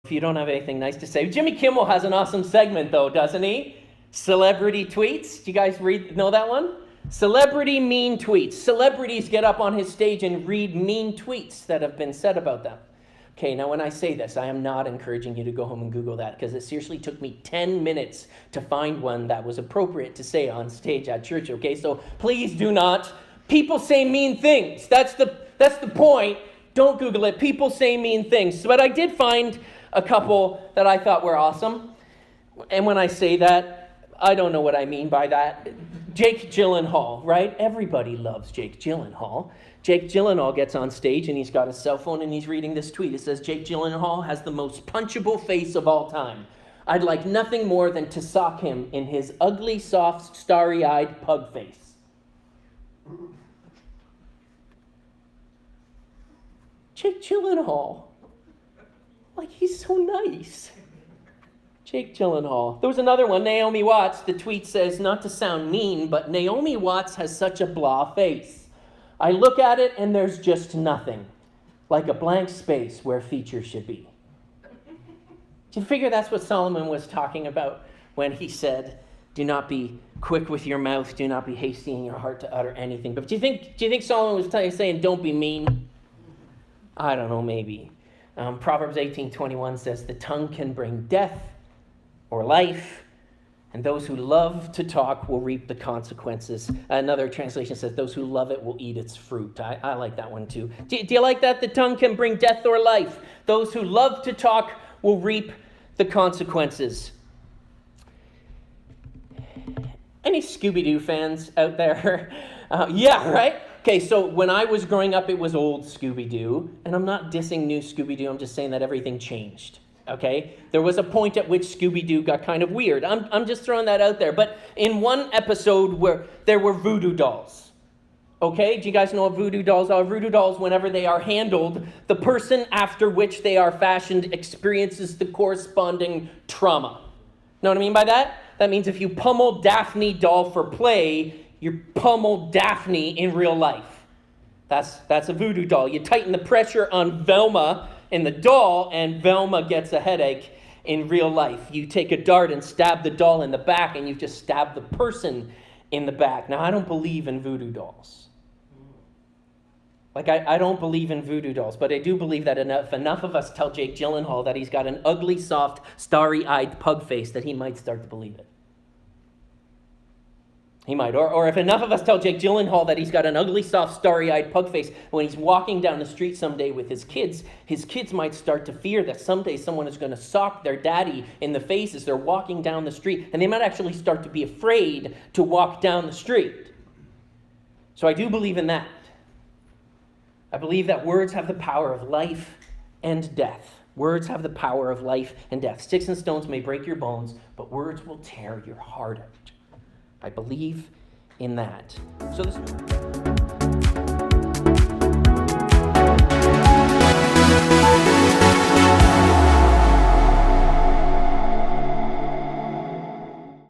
if you don't have anything nice to say. Jimmy Kimmel has an awesome segment, though, doesn't he? Celebrity tweets. Do you guys know that one? Celebrity mean tweets. Celebrities get up on his stage and read mean tweets that have been said about them. Okay, now when I say this, I am not encouraging you to go home and Google that, because it seriously took me 10 minutes to find one that was appropriate to say on stage at church, okay? So please do not. People say mean things. That's the point. Don't Google it. People say mean things. But I did find a couple that I thought were awesome. And when I say that, I don't know what I mean by that. Jake Gyllenhaal, right? Everybody loves Jake Gyllenhaal. Jake Gyllenhaal gets on stage and he's got his cell phone and he's reading this tweet. It says, Jake Gyllenhaal has the most punchable face of all time. I'd like nothing more than to sock him in his ugly, soft, starry-eyed pug face. Jake Gyllenhaal. Like, he's so nice. Jake Gyllenhaal. There was another one, Naomi Watts. The tweet says, not to sound mean, but Naomi Watts has such a blah face. I look at it and there's just nothing. Like a blank space where features should be. Do you figure that's what Solomon was talking about when he said, do not be quick with your mouth, do not be hasty in your heart to utter anything. But do you think Solomon was saying, don't be mean? I don't know, maybe. Proverbs 18:21 says, the tongue can bring death or life, and those who love to talk will reap the consequences. Another translation says, those who love it will eat its fruit. I like that one too. Do you like that? The tongue can bring death or life. Those who love to talk will reap the consequences. Any Scooby-Doo fans out there? Yeah, right? Okay, so when I was growing up, it was old Scooby-Doo, and I'm not dissing new Scooby-Doo, I'm just saying that everything changed. Okay, there was a point at which Scooby-Doo got kind of weird. I'm just throwing that out there. But in one episode where there were voodoo dolls. Okay, do you guys know what voodoo dolls are? Voodoo dolls, whenever they are handled, the person after which they are fashioned experiences the corresponding trauma. Know what I mean by that? That means if you pummel Daphne doll for play, you pummel Daphne in real life. That's a voodoo doll. You tighten the pressure on Velma in the doll, and Velma gets a headache in real life. You take a dart and stab the doll in the back, and you've just stabbed the person in the back. Now, I don't believe in voodoo dolls. Like, I don't believe in voodoo dolls, but I do believe that enough of us tell Jake Gyllenhaal that he's got an ugly, soft, starry-eyed pug face that he might start to believe it. He might. Or if enough of us tell Jake Gyllenhaal that he's got an ugly, soft, starry-eyed pug face, when he's walking down the street someday with his kids might start to fear that someday someone is going to sock their daddy in the face as they're walking down the street, and they might actually start to be afraid to walk down the street. So I do believe in that. I believe that words have the power of life and death. Words have the power of life and death. Sticks and stones may break your bones, but words will tear your heart out. I believe in that. So this